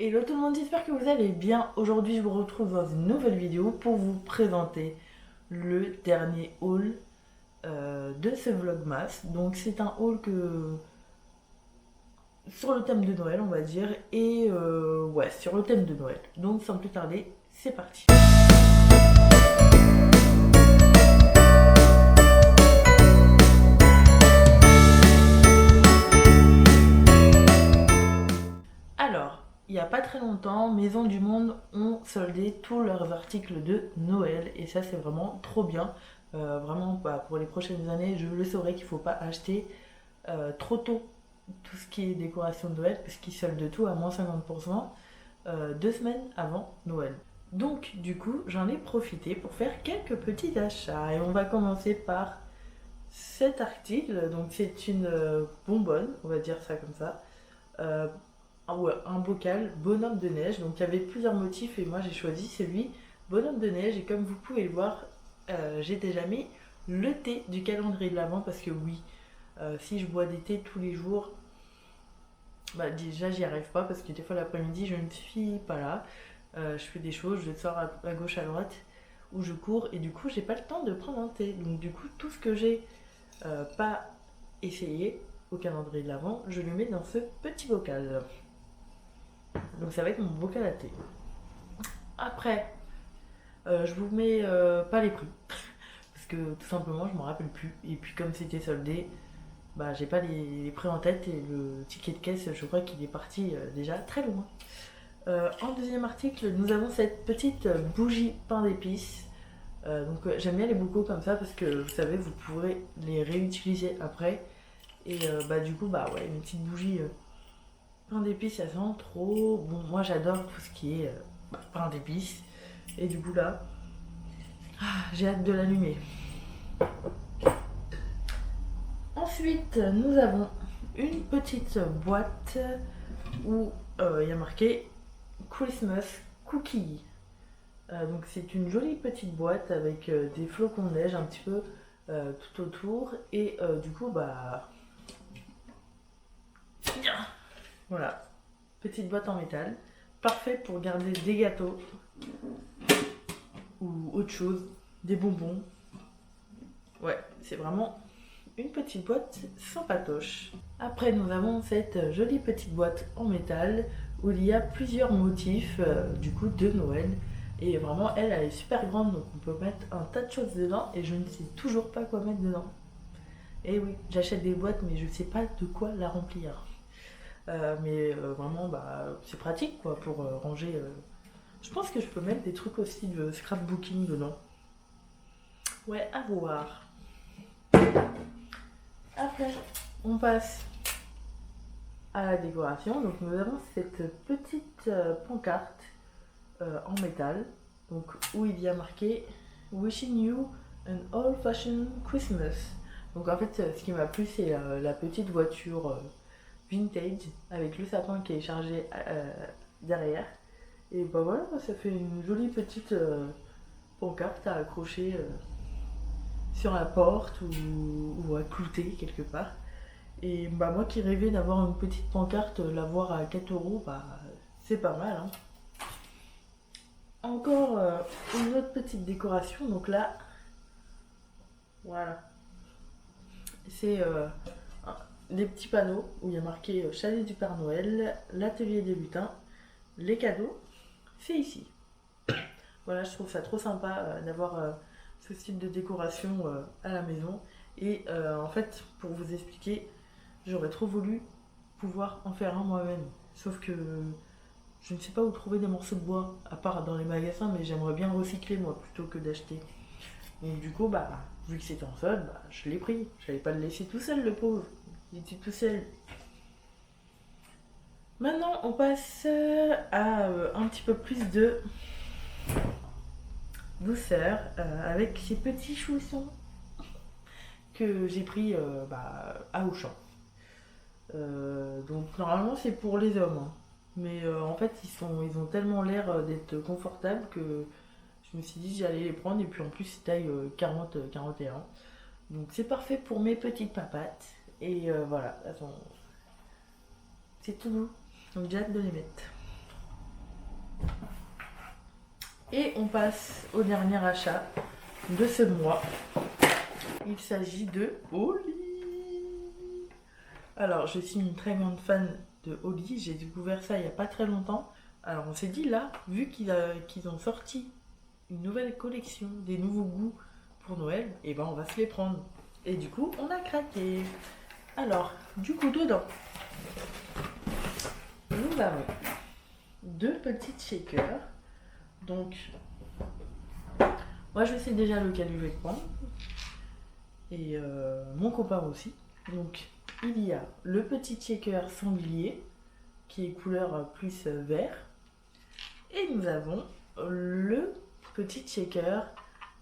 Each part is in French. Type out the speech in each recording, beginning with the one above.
Hello tout le monde, j'espère que vous allez bien. Aujourd'hui, je vous retrouve dans une nouvelle vidéo pour vous présenter le dernier haul de ce vlogmas. Donc, c'est un haul sur le thème de Noël, on va dire, et ouais, sur le thème de Noël. Donc, sans plus tarder, c'est parti. Alors, il n'y a pas très longtemps, Maison du Monde ont soldé tous leurs articles de Noël et ça c'est vraiment trop bien. Vraiment, bah, pour les prochaines années, je le saurai qu'il ne faut pas acheter trop tôt tout ce qui est décoration de Noël parce qu'ils soldent tout à moins 50% 2 semaines avant Noël. Donc du coup, j'en ai profité pour faire quelques petits achats et on va commencer par cet article. Donc c'est une bonbonne, on va dire ça comme ça. Euh, ouais, un bocal bonhomme de neige. Donc il y avait plusieurs motifs et moi j'ai choisi celui bonhomme de neige. Et comme vous pouvez le voir, j'ai déjà mis le thé du calendrier de l'Avent parce que oui, si je bois des thés tous les jours, bah déjà j'y arrive pas parce que des fois l'après-midi je ne suis pas là. Je fais des choses, je sors à gauche à droite ou je cours et du coup j'ai pas le temps de prendre un thé. Donc du coup tout ce que j'ai pas essayé au calendrier de l'Avent, je le mets dans ce petit bocal. Donc ça va être mon bocal à thé. Après, je vous mets pas les prix. Parce que tout simplement, je m'en rappelle plus. Et puis comme c'était soldé, bah j'ai pas les prix en tête et le ticket de caisse, je crois qu'il est parti déjà très loin. En deuxième article, nous avons cette petite bougie pain d'épices. J'aime bien les bocaux comme ça parce que vous savez, vous pourrez les réutiliser après. Et bah du coup, bah ouais, une petite bougie pain d'épices, ça sent trop bon. Moi j'adore tout ce qui est pain d'épices. Et du coup là, j'ai hâte de l'allumer. Ensuite, nous avons une petite boîte où il y a marqué Christmas Cookie. Donc c'est une jolie petite boîte avec des flocons de neige un petit peu tout autour. Et du coup, bah voilà, petite boîte en métal. Parfait pour garder des gâteaux ou autre chose, des bonbons. Ouais, c'est vraiment une petite boîte sympatoche. Après, nous avons cette jolie petite boîte en métal où il y a plusieurs motifs du coup de Noël. Et vraiment, elle est super grande, donc on peut mettre un tas de choses dedans et je ne sais toujours pas quoi mettre dedans. Et oui, j'achète des boîtes, mais je ne sais pas de quoi la remplir. Vraiment, bah, c'est pratique quoi pour ranger. Je pense que je peux mettre des trucs aussi de scrapbooking dedans. Ouais, à voir. Après, on passe à la décoration. Donc nous avons cette petite pancarte en métal, donc où il y a marqué Wishing you an old-fashioned Christmas. Donc en fait, ce qui m'a plu, c'est la petite voiture vintage avec le sapin qui est chargé derrière. Et bah voilà, ça fait une jolie petite pancarte à accrocher sur la porte ou à clouter quelque part. Et bah moi qui rêvais d'avoir une petite pancarte, l'avoir à 4 euros, bah c'est pas mal. Hein. Encore une autre petite décoration, donc là, voilà. C'est des petits panneaux où il y a marqué chalet du Père Noël, l'atelier des lutins, les cadeaux, c'est ici. Voilà, je trouve ça trop sympa d'avoir ce style de décoration à la maison. Et en fait, pour vous expliquer, j'aurais trop voulu pouvoir en faire un moi-même. Sauf que je ne sais pas où trouver des morceaux de bois, à part dans les magasins, mais j'aimerais bien recycler moi plutôt que d'acheter. Donc du coup, bah, vu que c'était en solde, bah, je l'ai pris. Je n'allais pas le laisser tout seul, le pauvre. Il était tout seul. Maintenant, on passe à un petit peu plus de douceur avec ces petits choussons que j'ai pris à Auchan. Donc normalement c'est pour les hommes, hein. Mais en fait ils ont tellement l'air d'être confortables que je me suis dit j'allais les prendre et puis en plus c'est taille 40-41. Donc c'est parfait pour mes petites papates. Et voilà, elles sont- c'est tout doux. Donc j'ai hâte de les mettre. Et on passe au dernier achat de ce mois. Il s'agit de Oli. Alors, je suis une très grande fan de Oli. J'ai découvert ça il n'y a pas très longtemps. Alors, on s'est dit là, vu qu'ils ont sorti une nouvelle collection, des nouveaux goûts pour Noël, et ben on va se les prendre. Et du coup, on a craqué. Alors, du coup, dedans, nous avons 2 petites shakers. Donc, moi je sais déjà lequel je vais prendre. Et mon copain aussi. Donc, il y a le petit shaker sanglier, qui est couleur plus vert. Et nous avons le petit shaker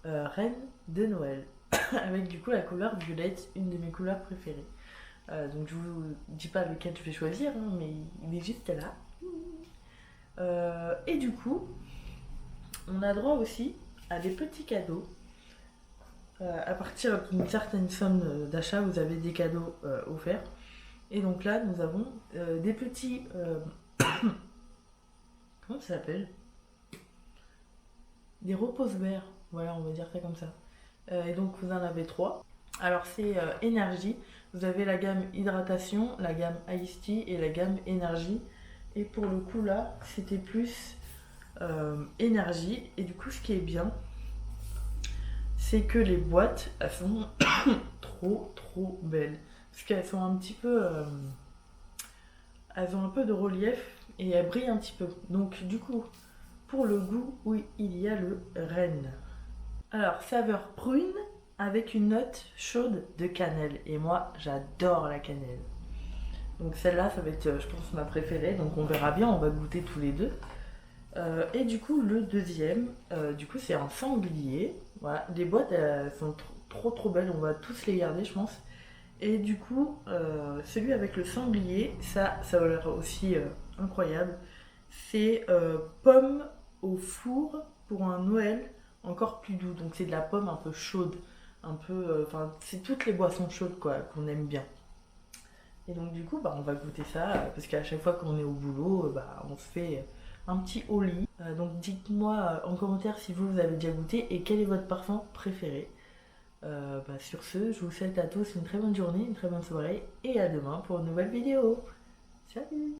reine de Noël, avec du coup la couleur violette, une de mes couleurs préférées. Donc je vous dis pas lequel je vais choisir, hein, mais il est juste là. Et du coup, on a droit aussi à des petits cadeaux. À partir d'une certaine somme d'achat, vous avez des cadeaux offerts. Et donc là, nous avons des petits... comment ça s'appelle? Des repose-verres. Voilà, on va dire ça comme ça. Et donc vous en avez 3. Alors c'est énergie. Vous avez la gamme hydratation, la gamme Ice Tea et la gamme énergie. Et pour le coup là, c'était plus énergie. Et du coup, ce qui est bien, c'est que les boîtes, elles sont trop belles. Parce qu'elles sont un petit peu... elles ont un peu de relief et elles brillent un petit peu. Donc du coup, pour le goût, oui, il y a le Rennes. Alors, saveur prune avec une note chaude de cannelle. Et moi, j'adore la cannelle. Donc celle-là, ça va être, je pense, ma préférée. Donc on verra bien, on va goûter tous les deux. Et du coup, le deuxième, du coup, c'est un sanglier. Voilà, les boîtes, elles sont trop belles. On va tous les garder, je pense. Et du coup, celui avec le sanglier, ça a l'air aussi incroyable. C'est pomme au four pour un Noël encore plus doux. Donc c'est de la pomme un peu chaude, un peu, enfin c'est toutes les boissons chaudes quoi qu'on aime bien. Et donc du coup, bah, on va goûter ça parce qu'à chaque fois qu'on est au boulot, bah, on se fait un petit au lit. Donc dites-moi en commentaire si vous avez déjà goûté et quel est votre parfum préféré. Bah, sur ce, je vous souhaite à tous une très bonne journée, une très bonne soirée et à demain pour une nouvelle vidéo. Salut!